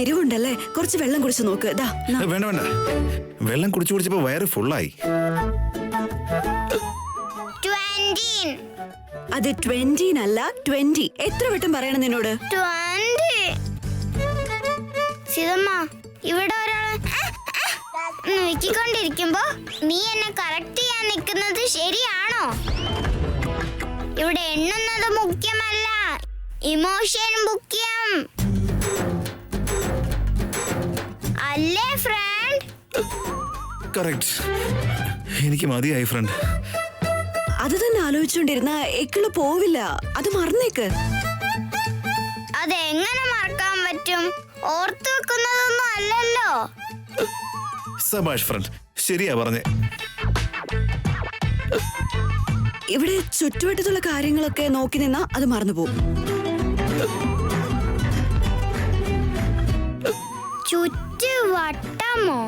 എരിവുണ്ടല്ലേ? കുറച്ച് വെള്ളം കുടിച്ചു നോക്ക്. വേണ്ട വേണ്ട, വെള്ളം കുടിച്ചു കുടിച്ചപ്പോ വയറ് ഫുള്ളായി. അത് 20 അല്ല 20. എത്ര വട്ടം പറയണം നിന്നോട്? 20. സീതമ്മ, ഇവിടെ ഒരാള് നോക്കിക്കൊണ്ടിരിക്കുമ്പോ നീ എന്നെ കറക്റ്റ് ചെയ്യാൻ നിൽക്കുന്നത് ശരിയാണോ? ഇവിടെ എണ്ണുന്നത് മുഖ്യമല്ല, ഇമോഷൻ മുഖ്യം അല്ലേ ഫ്രണ്ട്? കറക്റ്റ്. എനിക്ക് മതിയായി ഫ്രണ്ട്. അത് തന്നെ ആലോചിച്ചോണ്ടിരുന്ന എക്കിള് പോവില്ല. അത് മറന്നേക്ക്. അതെങ്ങനെ മറക്കാൻ പറ്റും? ഓർത്തു വെക്കുന്നതൊന്നും അല്ലല്ലോ. സബാഷ് ഫ്രണ്ട്, ശരിയാ പറഞ്ഞേ. ഇവിടെ ചുറ്റുവട്ടത്തുള്ള കാര്യങ്ങളൊക്കെ നോക്കി നിന്നാ അത് മറന്നുപോകും. ചുറ്റുവട്ടമോ?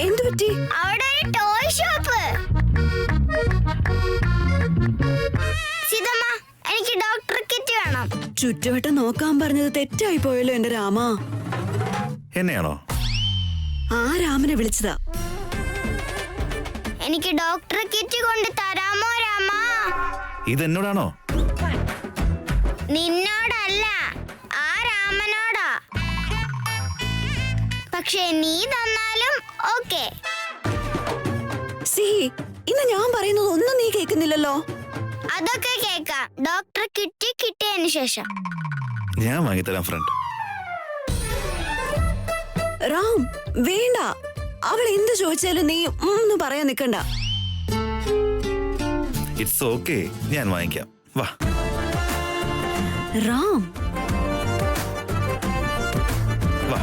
എന്തു പറ്റി? അവിടെ ഒരു ടോയ് ഷോപ്പ്. സീതമ്മ, എനിക്ക് ഡോക്ടർ കിറ്റ് വേണം. ചുറ്റുവട്ടം നോക്കാൻ പറഞ്ഞത് തെറ്റായി പോയല്ലോ എന്റെ രാമ. എന്നെയാണോ? ആ രാമനെ വിളിച്ചതാ. എനിക്ക് ഡോക്ടർ കിറ്റ് കൊണ്ട് തരാമോ രാമ? ഇതെന്നോടാണോ? നിന്നോടല്ല, ആ രാമനോടാ. പക്ഷെ നീ തന്നാലും ഓക്കെ. സിഹി, ഇന്ന് ഞാൻ പറയുന്നത് ഒന്നും നീ കേൾക്കുന്നില്ലല്ലോ. അതൊക്കെ കേക്കാം ഡോക്ടർ കിറ്റ് കിട്ടിയതിന് ശേഷം. ഞാൻ വാങ്ങിത്തരാം ഫ്രണ്ട്. റാം, വേണ്ട. അവൾ എന്ത് ചോദിച്ചാലും നീ ഒന്നും പറയാൻ നിക്കണ്ട. ഇറ്റ്സ് ഓക്കെ, ഞാൻ വാങ്ങിക്കാം. വാ റാം. വാ.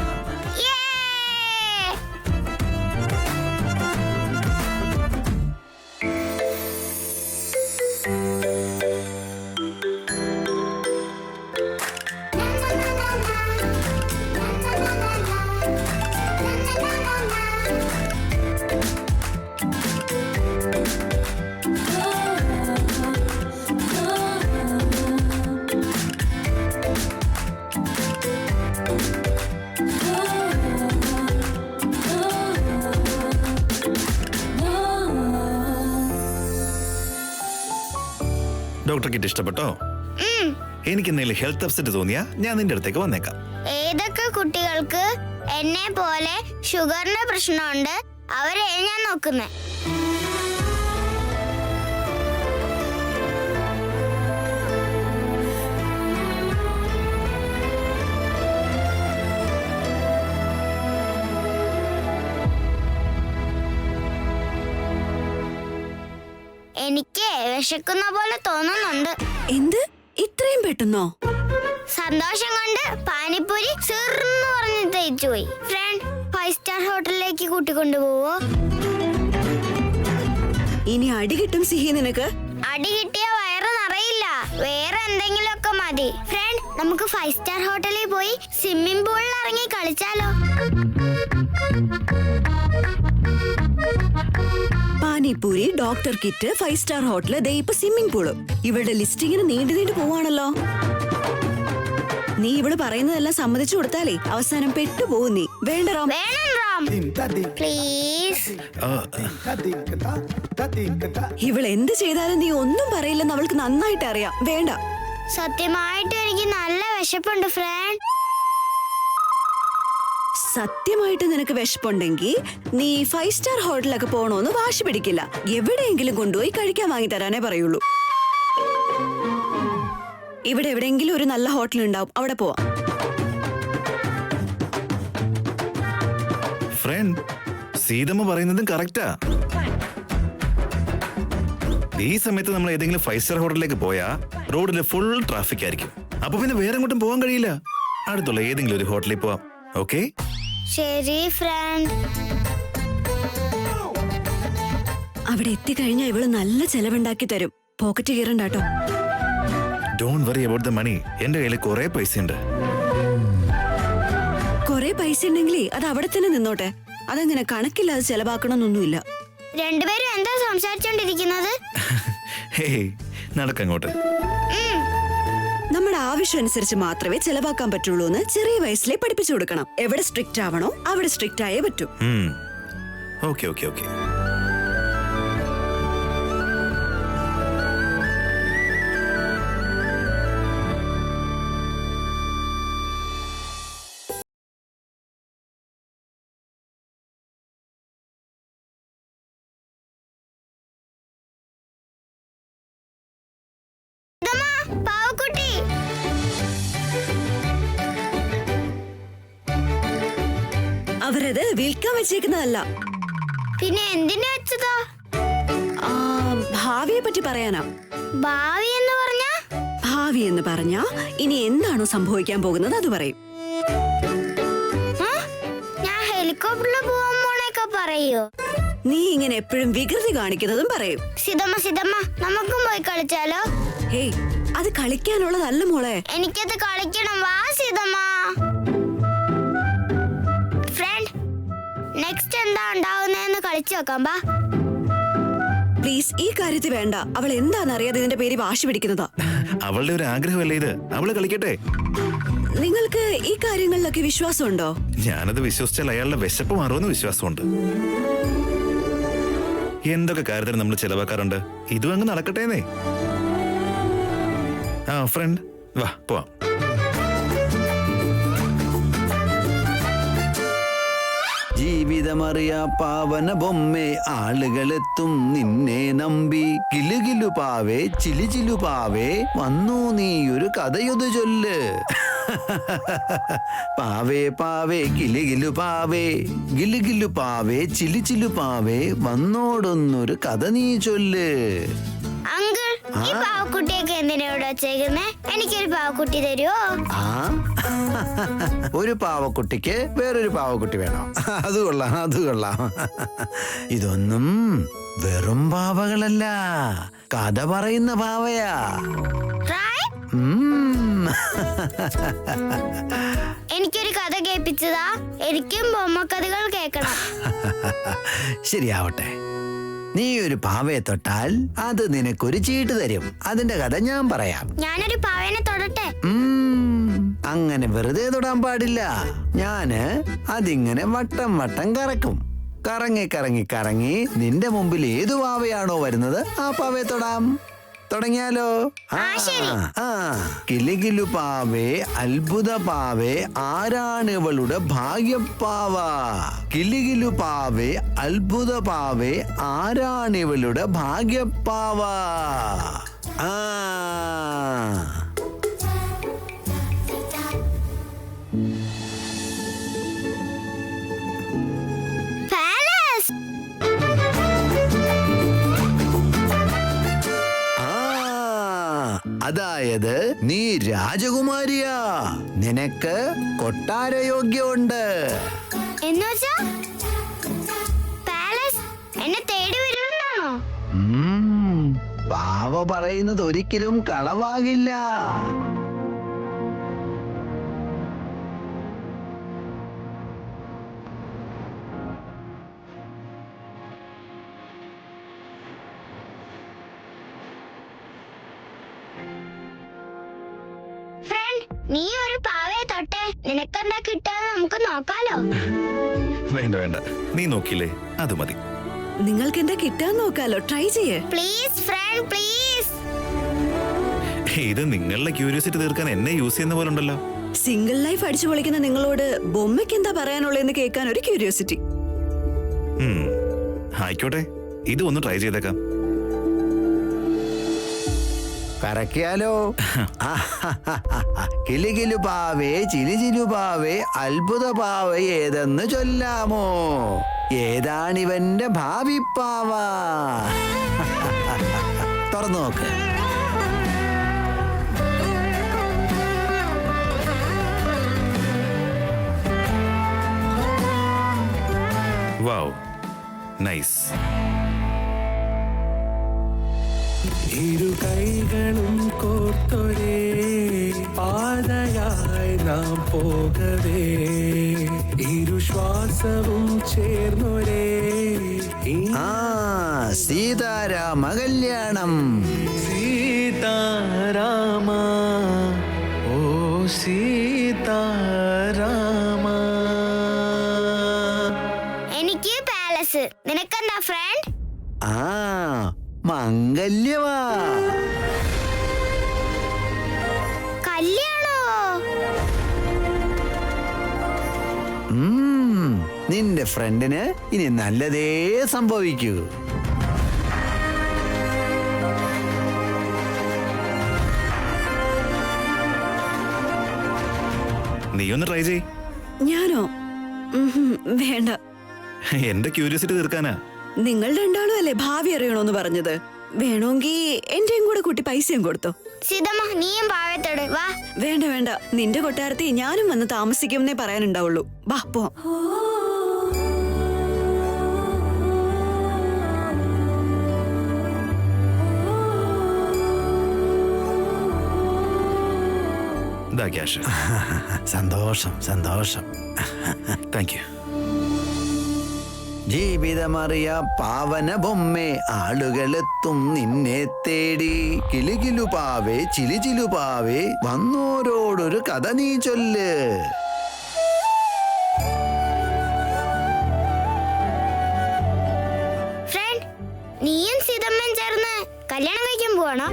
ഡോക്ടർ കിറ്റ് ഇഷ്ടപ്പെട്ടോ? എനിക്ക് എന്തെങ്കിലും ഹെൽത്ത് അപ്സെറ്റ് തോന്നിയാ ഞാൻ നിന്റെ അടുത്തേക്ക് വന്നേക്കാം. ഏതൊക്കെ കുട്ടികൾക്ക് എന്നെ പോലെ ഷുഗറിന്റെ പ്രശ്നമുണ്ട് അവരെ ഞാൻ നോക്കുന്നേ. എനിക്ക് വിശക്കുന്ന പോലെ തോന്നുന്നുണ്ട്. എന്ത്? ഇത്രയും പെട്ടെന്നോ? സന്തോഷം കൊണ്ട് പാനിപ്പൂരി സിർന്ന് പറഞ്ഞ് തയ്ച്ചു പോയി. ഫ്രണ്ട്, 5 സ്റ്റാർ ഹോട്ടലിലേക്ക് കൂട്ടിക്കൊണ്ടുപോവോ? ഇനി അടി കിട്ടും സിഹി നിനക്ക്. അടി കിട്ടിയ വയറ് നിറയില്ല, വേറെ എന്തെങ്കിലുമൊക്കെ മതി. ഫ്രണ്ട്, നമുക്ക് 5 സ്റ്റാർ ഹോട്ടലിൽ പോയി സ്വിമ്മിംഗ് പൂളിൽ ഇറങ്ങി കളിച്ചാലോ? Panipuri, doctor kit, 5 star hotel, ദേ ഇപ്പൊ സ്വിമ്മിംഗ് പൂള്. ഇവളുടെ ലിസ്റ്റ് ഇങ്ങനെ നീണ്ടു പോവാണല്ലോ. നീ ഇവള് പറയുന്നതെല്ലാം സമ്മതിച്ചു കൊടുത്താലേ അവസാനം പെട്ടുപോകും നീ. വേണ്ട റാം. വേണം റാം, പ്ലീസ്. ഇവൾ എന്ത് ചെയ്താലും നീ ഒന്നും പറയില്ലെന്ന് അവൾക്ക് നന്നായിട്ട് അറിയാം. വേണ്ട. സത്യമായിട്ട് എനിക്ക് നല്ല വിശപ്പുണ്ട് ഫ്രണ്ട്. സത്യമായിട്ട് നിനക്ക് വിശപ്പുണ്ടെങ്കിൽ നീ 5 സ്റ്റാർ ഹോട്ടലൊക്കെ പോണോന്ന് വാശി പിടിക്കില്ല. എവിടെയെങ്കിലും കൊണ്ടുപോയി കഴിക്കാൻ വാങ്ങി തരാനേ പറയുള്ളൂ. ഇവിടെ എവിടെയെങ്കിലും ഒരു നല്ല ഹോട്ടൽ ഉണ്ടാവും, അവിടെ പോവാം. ഫ്രണ്ട്, സീതമ്മ പറയുന്നതും കറക്റ്റാ. ഈ സമയത്ത് നമ്മൾ ഏതെങ്കിലും 5 സ്റ്റാർ ഹോട്ടലിലേക്ക് പോയാ റോഡിൽ ഫുൾ ട്രാഫിക് ആയിരിക്കും. അപ്പൊ പിന്നെ വേറെ എങ്ങോട്ടും പോകാൻ കഴിയില്ല. അടുത്തുള്ള ഏതെങ്കിലും ഒരു ഹോട്ടലിൽ പോവാം. ഓക്കെ? ശരി ഫ്രണ്ട്. അവിടെ എത്തിക്കഴിഞ്ഞാൽ ഇവള് നല്ല ചെലവുണ്ടാക്കി തരും. പോക്കറ്റ് കീറണ്ടാട്ടോ. Don't worry about the money. എന്റെ കയ്യിൽ കുറെ പൈസ ഉണ്ട്. കുറെ പൈസ ഉണ്ടെങ്കിലേ അത് അവിടെ തന്നെ നിന്നോട്ടെ. അതങ്ങനെ കണക്കില്ലാതെ ചെലവാക്കണമെന്നൊന്നുമില്ല. രണ്ടുപേരും എന്താ സംസാരിച്ചോണ്ടിരിക്കുന്നത്? ഹേ നടക്കങ്ങോട്ട്. നമ്മുടെ ആവശ്യം അനുസരിച്ച് മാത്രമേ ചെലവാക്കാൻ പറ്റുള്ളൂ എന്ന് ചെറിയ വയസ്സിലെ പഠിപ്പിച്ചു കൊടുക്കണം. എവിടെ സ്ട്രിക്റ്റ് ആവണോ അവിടെ സ്ട്രിക്റ്റ് ആയേ പറ്റൂ. Okay okay okay. പാവക്കുട്ടി, അവരത് വിൽക്കാൻ വെച്ചേക്കുന്നതല്ല. പിന്നെ എന്തിനു വെച്ചതോ? ഭാവിയെ പറ്റി പറയാനാ. ഭാവി എന്ന് പറഞ്ഞാ? ഭാവി എന്ന് പറഞ്ഞാ ഇനി എന്താണോ സംഭവിക്കാൻ പോകുന്നത് അത് പറയും. ഞാൻ ഹെലികോപ്റ്ററിൽ പോവാൻ പോണേക്കെ പറയോ? നീ ഇങ്ങനെ എപ്പോഴും വികൃതി കാണിക്കുന്നതും പറയും. സിതമ്മ സിതമ്മ, നമുക്കും പോയി കളിച്ചാലോ? ഹേയ്, അത് കളിക്കാനുള്ളതല്ല മോളെ. എനിക്കത് കളിക്കണം. വാ സിതമ്മ. ഫ്രണ്ട്, നെക്സ്റ്റ് എന്താ ഉണ്ടാവുന്നതെന്ന് കളിച്ചു നോക്കാം. ബാ പ്ലീസ്, ഈ കാര്യത്തിൽ വേണ്ട. അവൾ എന്താണെന്നറിയാതെ ഇതിന്റെ പേര് വാശി പിടിക്കുന്നതാ. അവളുടെ ഒരു ആഗ്രഹമല്ലേ ഇത്. അവള് കളിക്കട്ടെ. നിങ്ങൾക്ക് ഈ കാര്യങ്ങളിലൊക്കെ വിശ്വാസമുണ്ടോ? ഞാനത് വിശ്വസിച്ചാൽ അയാളുടെ വിശപ്പ് മാറുമെന്ന് വിശ്വാസമുണ്ട്. എന്തൊക്കെ കാര്യത്തിന് നമ്മൾ ചെലവാക്കാറുണ്ട്. ഇതും അങ്ങ് നടക്കട്ടേന്നേ. ഫ്രണ്ട് വാ പോവാം. ജീവിതമറിയാ പാവന ബൊമ്മേ, ആളുകളെത്തും നിന്നെ നമ്പി. കിലുകിലു പാവേ ചിലു പാവേ, വന്നു നീ ഒരു കഥയൊതു ചൊല്ല്. പാവേ പാവേ കിലുകിലു പാവേ, ഗിലുഗിലു പാവേ ചിലു പാവേ, വന്നോടൊന്നൊരു കഥ നീ ചൊല്ല്. അങ്കിൾ, ഈ പാവക്കുട്ടിയൊക്കെ എന്തിനാ ഇവിടെ വെച്ചേക്കുന്നേ? എനിക്കൊരു പാവക്കുട്ടി തരുമോ? ഒരു പാവക്കുട്ടിക്ക് വേറൊരു പാവക്കുട്ടി വേണോ? അത് കൊള്ളാം, അത് കൊള്ളാം. ഇതൊന്നും വെറും പാവകളല്ല, കഥ പറയുന്ന പാവയാ. എനിക്കൊരു കഥ കേൾപ്പിച്ചതാ. എനിക്കും ബൊമ്മക്കഥകൾ കേൾക്കണം. ശരിയാവട്ടെ. നീ ഒരു പാവയെ തൊട്ടാൽ അത് നിനക്കൊരു ചീട്ട് തരും. അതിന്റെ കഥ ഞാൻ പറയാം. ഞാനൊരു പാവേനെ തൊടട്ടെ? അങ്ങനെ വെറുതെ തൊടാൻ പാടില്ല. ഞാന് അതിങ്ങനെ വട്ടം വട്ടം കറക്കും. കറങ്ങി കറങ്ങി കറങ്ങി നിന്റെ മുമ്പിൽ ഏതു പാവയാണോ വരുന്നത് ആ പാവയെ തൊടാം. തുടങ്ങിയാലോ? കിലുകിലു പാവേ അത്ഭുത പാവേ, ആരാണിവളുടെ ഭാഗ്യപ്പാവ. കിലുകിലു പാവേ അത്ഭുത പാവേ, ആരാണിവളുടെ ഭാഗ്യപ്പാവ. അതായത് നീ രാജകുമാരിയാ. നിനക്ക് കൊട്ടാരയോഗ്യമുണ്ട്. എന്നുവെച്ചാ പാലസ് എന്നെ തേടി വരുന്നുണ്ടോ? പാവ പറയുന്നത് ഒരിക്കലും കളവാകില്ല. നീ ഒരു പാവയെ തൊട്ടെ, നിനക്കെന്താ കിട്ടാന്ന് നമുക്ക് നോക്കാലോ. വേണ്ട വേണ്ട, നീ നോക്കിയില്ലേ, അത് മതി. നിങ്ങൾക്ക് എന്താ കിട്ടാൻ നോക്കാലോ. ട്രൈ ചെയ്യേ പ്ലീസ് ഫ്രണ്ട്, പ്ലീസ്. ഇത് നിങ്ങളുടെ ക്യൂരിയോസിറ്റി തീർക്കാൻ എന്നെ യൂസ് ചെയ്യുന്ന പോലെ ഉണ്ടല്ലോ. സിംഗിൾ ലൈഫ് അടിച്ചു പൊളിക്കുന്ന നിങ്ങളോട് ബൊമ്മയ്ക്ക് എന്താ പറയാനുള്ളതെന്ന് കേൾക്കാൻ ഒരു ക്യൂരിയോസിറ്റി. ആയിക്കോട്ടെ, ഇത് ഒന്ന് ട്രൈ ചെയ്തേക്കാം. കറക്കിയാലോ? കിലുകിലു പാവേ ചിലു പാവേ, അത്ഭുത പാവ ഏതെന്ന് ചൊല്ലാമോ? ഏതാണിവന്റെ ഭാവിപ്പാവ? തുറന്നു നോക്ക്. Wow, nice. ഇരു കൈകളും കോർത്തൊരേ പാതയായി നാം പോകവേ, ഇരു ശ്വാസവും ചേർന്നൊരേ ആ സീതാരാമ കല്യാണം. സീതാരാമ ഓ സീതാരാമ. എനിക്ക് പാലസ്. നിനക്കെന്താ ഫ്രണ്ട്? ആ മംഗല്യവാ. കല്യാണോ? നിന്റെ ഫ്രണ്ടിന് ഇനി നല്ലതേ സംഭവിക്കൂ. നീ ഒന്ന് ട്രൈ ചെയ്. ഞാനോ? വേണ്ട. എന്റെ ക്യൂരിയോസിറ്റി തീർക്കാനാ. നിങ്ങൾ രണ്ടാളും അല്ലേ ഭാവി അറിയണോന്ന് പറഞ്ഞത്? വേണമെങ്കിൽ എന്റെയും കൂടെ കുട്ടി പൈസയും കൊടുത്തോ. സീതമ്മ നീയും പാവത്തോട് വാ. വേണ്ട വേണ്ട, നിന്റെ കൊട്ടാരത്തിൽ ഞാനും വന്ന് താമസിക്കുമെന്നേ പറയാനുണ്ടാവുള്ളൂ. വാ പോ. ഇതാ ക്യാഷ്. സന്തോഷം സന്തോഷം. Thank you. ജീവിതമറിയ പാവന ബൊമ്മേ, ആളുകളെത്തും നിന്നെ തേടി. കിലുകിലു പാവേ ചിലിചിലു പാവേ, വന്നോരോടൊരു കഥ നീ ചൊല്ല്. ഫ്രണ്ട്, നീയും സീതമ്മയും ചേർന്ന് കല്യാണം കഴിക്കാൻ പോവാണോ?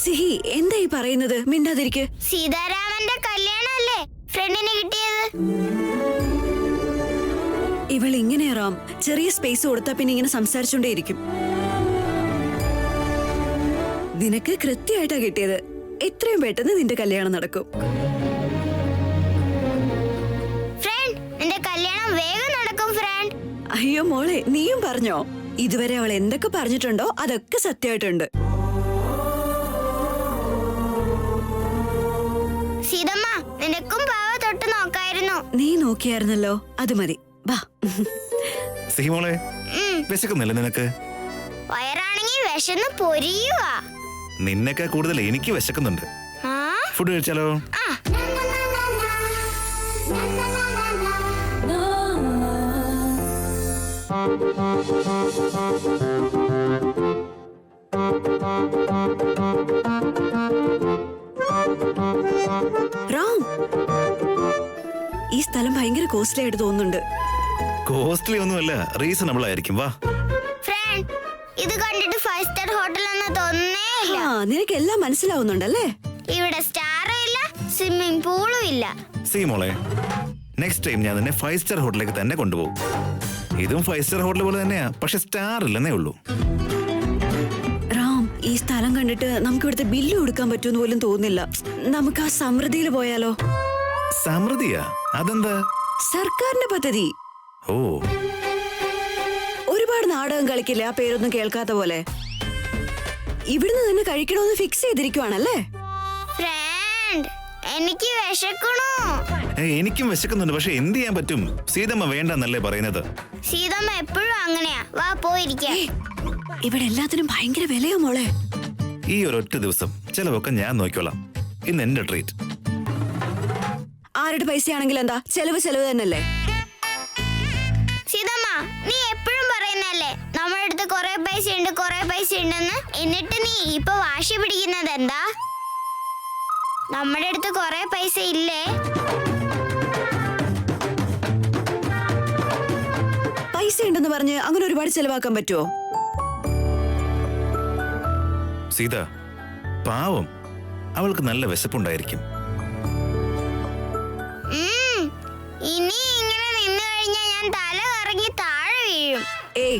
സിഹി, എന്താ ഈ പറയുന്നത്? മിണ്ടാതിരിക്ക്. സീതാരാമന്റെ കല്യാണമല്ലേ ഫ്രണ്ടിന് കിട്ടിയത്? ഇവൾ ഇങ്ങനെ റാം, ചെറിയ സ്പേസ് കൊടുത്താ പിന്നെ ഇങ്ങനെ സംസാരിച്ചോണ്ടേയിരിക്കും. നിനക്ക് കൃത്യമായിട്ടാ കിട്ടിയത്. എത്രയും പെട്ടെന്ന് നിന്റെ കല്യാണം നടക്കും. ഫ്രണ്ട്, നിന്റെ കല്യാണം വേഗം നടക്കും ഫ്രണ്ട്. അയ്യോ മോളെ, നീയും പറഞ്ഞോ? ഇതുവരെ അവൾ എന്തൊക്കെ പറഞ്ഞിട്ടുണ്ടോ അതൊക്കെ സത്യമായിട്ടുണ്ട്. സീതമ്മ, നിനക്കും പാവ തൊട്ട് നോക്കായിരുന്നു. നീ നോക്കിയായിരുന്നല്ലോ, അത് മതി. വാ. സിഹിമോളെ, വിശക്കുന്നില്ല നിനക്ക്? വയറാണെങ്കിൽ വിശന്ന് പൊരിയുവാ. നിന്നൊക്കെ കൂടുതൽ എനിക്ക് വിശക്കുന്നുണ്ട്. ആ? ഫുഡ് കഴിച്ചാലോ? ആ. റാം, ഈ സ്ഥലം ഭയങ്കര കോസ്റ്റ്ലി ആയിട്ട് തോന്നുന്നുണ്ട്. കോസ്റ്റ്ലി ഒന്നുമല്ല, റീസണബിൾ ആയിരിക്കും. വാ. ഫ്രണ്ട്, ഇത് കണ്ടിട്ട് 5 സ്റ്റാർ ഹോട്ടൽ എന്ന് തോന്നുന്നേ ഇല്ല. ആ, നിനക്ക് എല്ലാം മനസ്സിലാവുന്നുണ്ടല്ലേ? ഇവിടെ സ്റ്റാറും ഇല്ല, സ്വിമ്മിംഗ് പൂളും ഇല്ല. സിഹിമോളെ, നെക്സ്റ്റ് ടൈം ഞാൻ നിന്നെ 5 സ്റ്റാർ ഹോട്ടലിലേക്ക് തന്നെ കൊണ്ടുപോകും. ഇതും 5 സ്റ്റാർ ഹോട്ടൽ പോലെ തന്നെയാ, പക്ഷെ സ്റ്റാർ ഇല്ലെന്നേ ഉള്ളൂ. റാം, ഈ സ്ഥലം കണ്ടിട്ട് നമുക്ക് ഇവിടുത്തെ ബില്ല് കൊടുക്കാൻ പറ്റുമെന്ന് പോലും തോന്നുന്നില്ല. നമുക്ക് ആ സമൃദ്ധിയിൽ പോയാലോ? സമൃദ്ധിയാ? അതെന്താ? സർക്കാരിന്റെ പദ്ധതി. ഓ, ഒരുപാട് നാടകം കളിക്കില്ല, ആ പേരൊന്നും കേൾക്കാത്ത പോലെ. ഇവിടുന്ന് തന്നെ കഴിക്കണമെന്ന് ഫിക്സ് ചെയ്തിരിക്കുവാണല്ലേ? ഫ്രണ്ട്, എനിക്ക് വിശക്കണു. എനിക്കും വിശക്കുന്നുണ്ട്, പക്ഷെ എന്ത് ചെയ്യാൻ പറ്റും? സീതമ്മ വേണ്ടെന്നല്ലേ പറയുന്നത്? സീതമ്മ എപ്പോഴും അങ്ങനെയാ. വാ പോയിരിക്കാം. ഇവിടെ എല്ലാത്തിനും ഭയങ്കര വിലയോ മോളെ? ഈ ഒരൊറ്റ ദിവസം ചെലവൊക്കെ ഞാൻ നോക്കിക്കോളാം. ഇന്ന് എന്റെ ട്രീറ്റ്. ആരുടെ പൈസയാണെങ്കിൽ എന്താ, ചെലവ് ചെലവ് തന്നെയല്ലേ? സീതമ്മ, നീ എപ്പോഴും പറയുന്നല്ലേ നമ്മുടെ അടുത്ത് കൊറേ പൈസ ഉണ്ട് ഉണ്ടെന്ന്. എന്നിട്ട് നീ ഇപ്പൊ വാശി പിടിക്കുന്നത് എന്താ? നമ്മുടെ അടുത്ത് കൊറേ പൈസ ഇല്ലേ? പൈസ ഉണ്ടെന്ന് പറഞ്ഞ് അങ്ങനെ ഒരുപാട് ചെലവാക്കാൻ പറ്റുമോ? സീത പാവം, അവൾക്ക് നല്ല വിശപ്പുണ്ടായിരിക്കും. ഇനി ഇങ്ങനെ നിന്ന് കഴിഞ്ഞാൽ ഞാൻ തല കറങ്ങി താഴെ വീഴും. ഏയ്,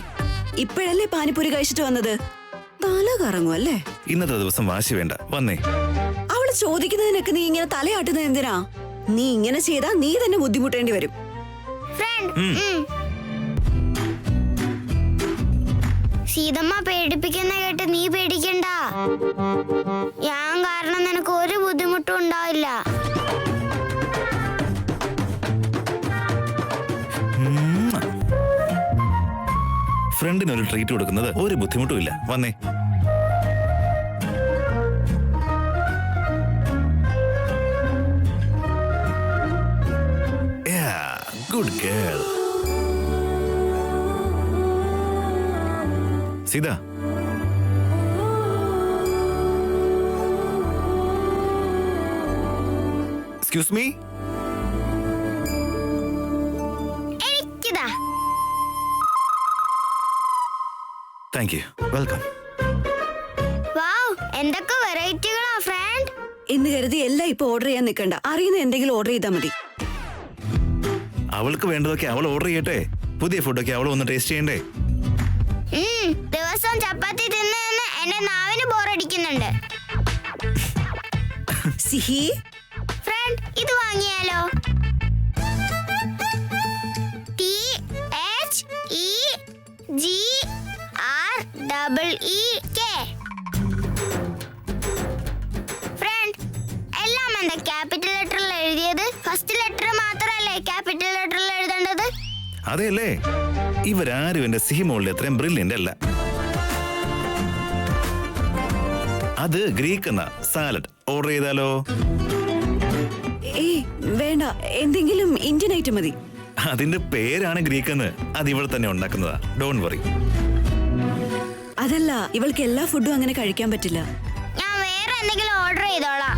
ഇപ്പോഴല്ലേ പാനിപ്പൂരി കഴിച്ചിട്ട് വന്നത്? തല കറങ്ങും അല്ലേ? ഇന്നത്തെ ദിവസം വാശി വേണ്ട, വന്നേ. അവള് ചോദിക്കുന്നതിനൊക്കെ നീ ഇങ്ങനെ തലയാട്ടുന്നത് എന്തിനാ? നീ ഇങ്ങനെ ചെയ്താ നീ തന്നെ ബുദ്ധിമുട്ടേണ്ടി വരും. സീതമ്മ പേടിപ്പിക്കുന്ന കേട്ട് നീ പേടിക്കണ്ട. ഞാൻ കാരണം നിനക്ക് ഒരു ബുദ്ധിമുട്ടും ഉണ്ടാവില്ല. ഫ്രണ്ടിന് ഒരു ട്രീറ്റ് കൊടുക്കുന്നത് ഒരു ബുദ്ധിമുട്ടും ഇല്ല. വന്നേ. Good girl. Sita, excuse me. എനിക്കിതാ. Thank you. വെൽക്കം. വാവ്, എന്തൊക്കെ വെറൈറ്റികളാ ഫ്രണ്ട്. എന്ന് കരുതി എല്ലാം ഇപ്പൊ ഓർഡർ ചെയ്യാൻ നിൽക്കണ്ട. അറിയുന്ന എന്തെങ്കിലും ഓർഡർ ചെയ്താൽ മതി. അവൾക്ക് വേണ്ടതൊക്കെ അവൾ ഓർഡർ ചെയ്യട്ടെ. പുതിയ ഫുഡൊക്കെ അവൾ ഒന്ന് ടേസ്റ്റ് ചെയ്യണ്ടേ? ദിവസം ചപ്പാത്തി തിന്ന് എന്റെ നാവിന് ബോറടിക്കുന്നുണ്ട്. സിഹി, ഫ്രണ്ട്, ഇത് വാങ്ങിയാലോ? THEGREEK. ഫ്രണ്ട്, എല്ലാം എന്താ ക്യാപിറ്റൽ ലെറ്ററിൽ എഴുതിയത്? ഫസ്റ്റ് ലെറ്റർ മാത്രമല്ലേ ക്യാപിറ്റൽ ലെറ്ററിൽ എഴുതേണ്ടത്? അതെയല്ലേ, ഇവരാരും എന്റെ സിഹിമോളിൽ അത്രയും ബ്രില്യന്റ് അല്ല. അത് ഗ്രീക്ക് എന്ന സാലഡ് ഓർഡർ ചെയ്താലോ? ഏയ് വേണ്ട, എന്തെങ്കിലും ഇന്ത്യൻ ഐറ്റം മതി. അതിന്റെ പേരാണ് ഗ്രീക്ക് എന്ന്. അത് ഇവിടെ തന്നെ ഉണ്ടാക്കുന്നതാ. Don't worry. അതല്ല, ഇവൾക്ക് എല്ലാ ഫുഡും അങ്ങനെ കഴിക്കാൻ പറ്റില്ല. ഞാൻ വേറെ എന്തെങ്കിലും ഓർഡർ ചെയ്തോളാം.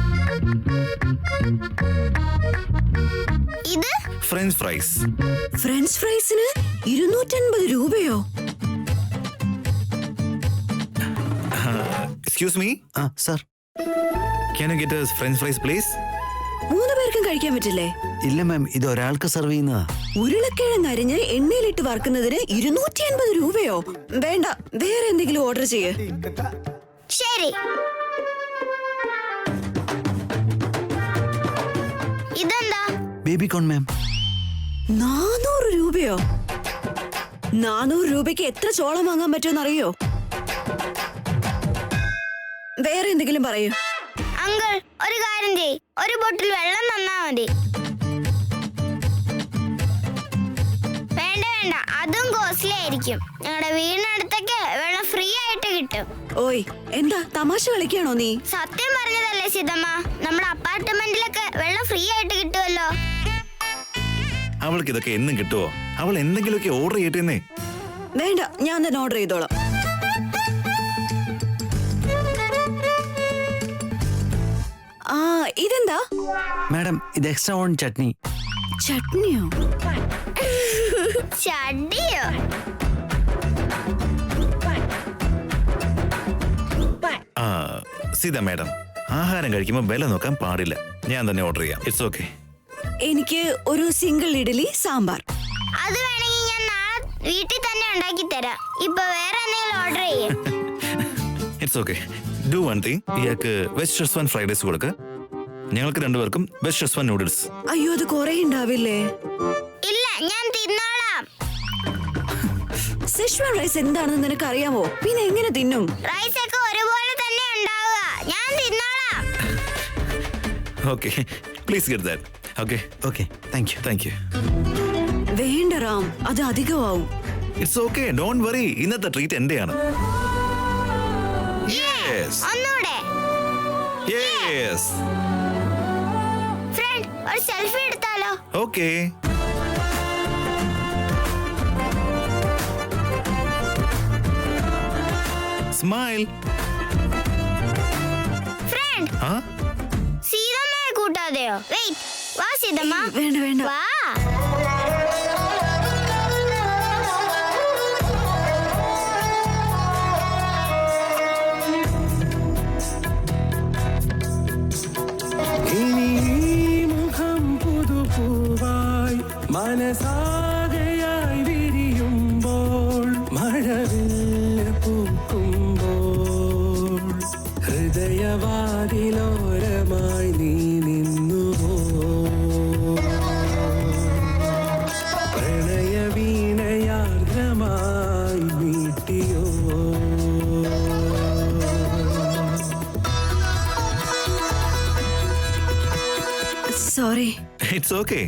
ഇത് ഫ്രഞ്ച് ഫ്രൈസ്. ഫ്രഞ്ച് ഫ്രൈസിന് 250 രൂപയോ? Excuse me. Sir. Can you get French fries please? 3 പേർക്കും കഴിക്കാൻ പറ്റില്ലേ? ഇല്ല മാം, ഇത് ഒരാൾക്ക് സെർവ് ചെയ്യുന്നതാ. ഉരുളക്കിഴങ്ങ് അരിഞ്ഞ് എണ്ണയിലിട്ട് വറുക്കുന്നതിന് 250 രൂപയോ? വേണ്ട, വേറെ എന്തെങ്കിലും ഓർഡർ ചെയ്യേ. ശരി. ഇതെന്താ? ബേബി കോൺ മാം. 400 രൂപയോ? 400 രൂപയ്ക്ക് എത്ര ചോളം വാങ്ങാൻ പറ്റുമെന്ന് അറിയോ? വേറെ എന്തെങ്കിലും പറയൂ. അങ്കിൾ, ഒരു കാര്യം ചെയ്യ്, ഒരു ബോട്ടിൽ വെള്ളം തന്നാ മതി. വേണ്ട വേണ്ട, അതും കോസ്റ്റ്ലി ആയിരിക്കും. ഞങ്ങളുടെ വീടിനടുത്തൊക്കെ വെള്ളം ഫ്രീ ആയിട്ട് കിട്ടും. ഓയ്, എന്താ തമാശ കളിക്കാണോ നീ? സത്യം പറഞ്ഞതല്ലേ സീതമ്മ, നമ്മുടെ അപ്പാർട്ട്മെന്റിലൊക്കെ വെള്ളം ഫ്രീ ആയിട്ട് കിട്ടുമല്ലോ. അവൾക്ക് ഇതൊക്കെ എന്നും കിട്ടുമോ? അവൾ എന്തെങ്കിലുമൊക്കെ ഓർഡർ ചെയ്യട്ടെന്നേ. വേണ്ട, ഞാൻ തന്നെ ഓർഡർ ചെയ്തോളാം. ആ, ഇതെന്താ? മാഡം, ഇത് എക്സ്ട്രാ ഓൺ ചട്നി. ചട്നിയോ? ചടിയോ? സീത മാഡം, ആഹാരം കഴിക്കുമ്പോൾ വില നോക്കാൻ പാടില്ല. ഞാൻ തന്നെ ഓർഡർ ചെയ്യാം. It's okay. എനിക്ക് ഒരു സിംഗിൾ ഇഡ്ഡലി സാമ്പാർ. അത് വേണമെങ്കിൽ ഞാൻ നാളെ വീട്ടിൽ തന്നെ ഉണ്ടാക്കി തരാം. ഇപ്പൊ വേറെ എന്തെങ്കിലും ഓർഡർ ചെയ്യേ. It's okay. Do one thing. ഇയാൾക്ക് വെജ് ഷെസ്വാൻ ഫ്രൈഡ് റൈസ് കൊടുക്ക്. ഞങ്ങൾക്ക് രണ്ടുപേർക്കും വെജ് ഷെസ്വാൻ നൂഡിൽസ്. അയ്യോ, അത് കുറെ ഉണ്ടാവില്ലേ? ഇല്ല, ഞാൻ തിന്നോളാം. സെഷ്വാൻ റൈസ് എന്താണെന്ന് നിനക്ക് അറിയാമോ? പിന്നെ എങ്ങനെ തിന്നും? റൈസ് ഒക്കെ ഒരുപോലെ തന്നെ ഉണ്ടാവുക. ഞാൻ തിന്നോളാം. Okay, please get that. Okay. Okay, thank you. Thank you. വേണ്ട റാം, അത് അധികമാവും. It's okay, don't worry. ഇന്നത്തെ ട്രീറ്റ് എന്റെയാണ്. യെസ് ഒന്നൂടെ. യെസ്. ഫ്രണ്ട്, ഒരു സെൽഫി എടുത്താലോ? ഓക്കെ. സ്മൈൽ. ഫ്രണ്ട്, ആ, സീതമ്മയെ കൂട്ടാതെയോ? വെയിറ്റ്, വാ സീതമ്മ. വേണ്ട വേണ്ട. വാ. മനസാകയായി വിരിയുമ്പോൾ മഴവില്ല് പൂക്കുമ്പോൾ ഹൃദയവാതിലോരമായി നീ നിന്നുവോ? പ്രണയവീണയാർദ്രമായി മീട്ടിയോ? സോറി. It's okay.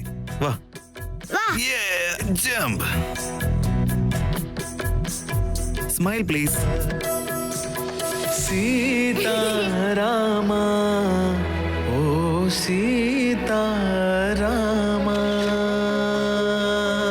വാ. വാ. Yeah, jump. Smile please. Sitarama ഓ സീതാരാമ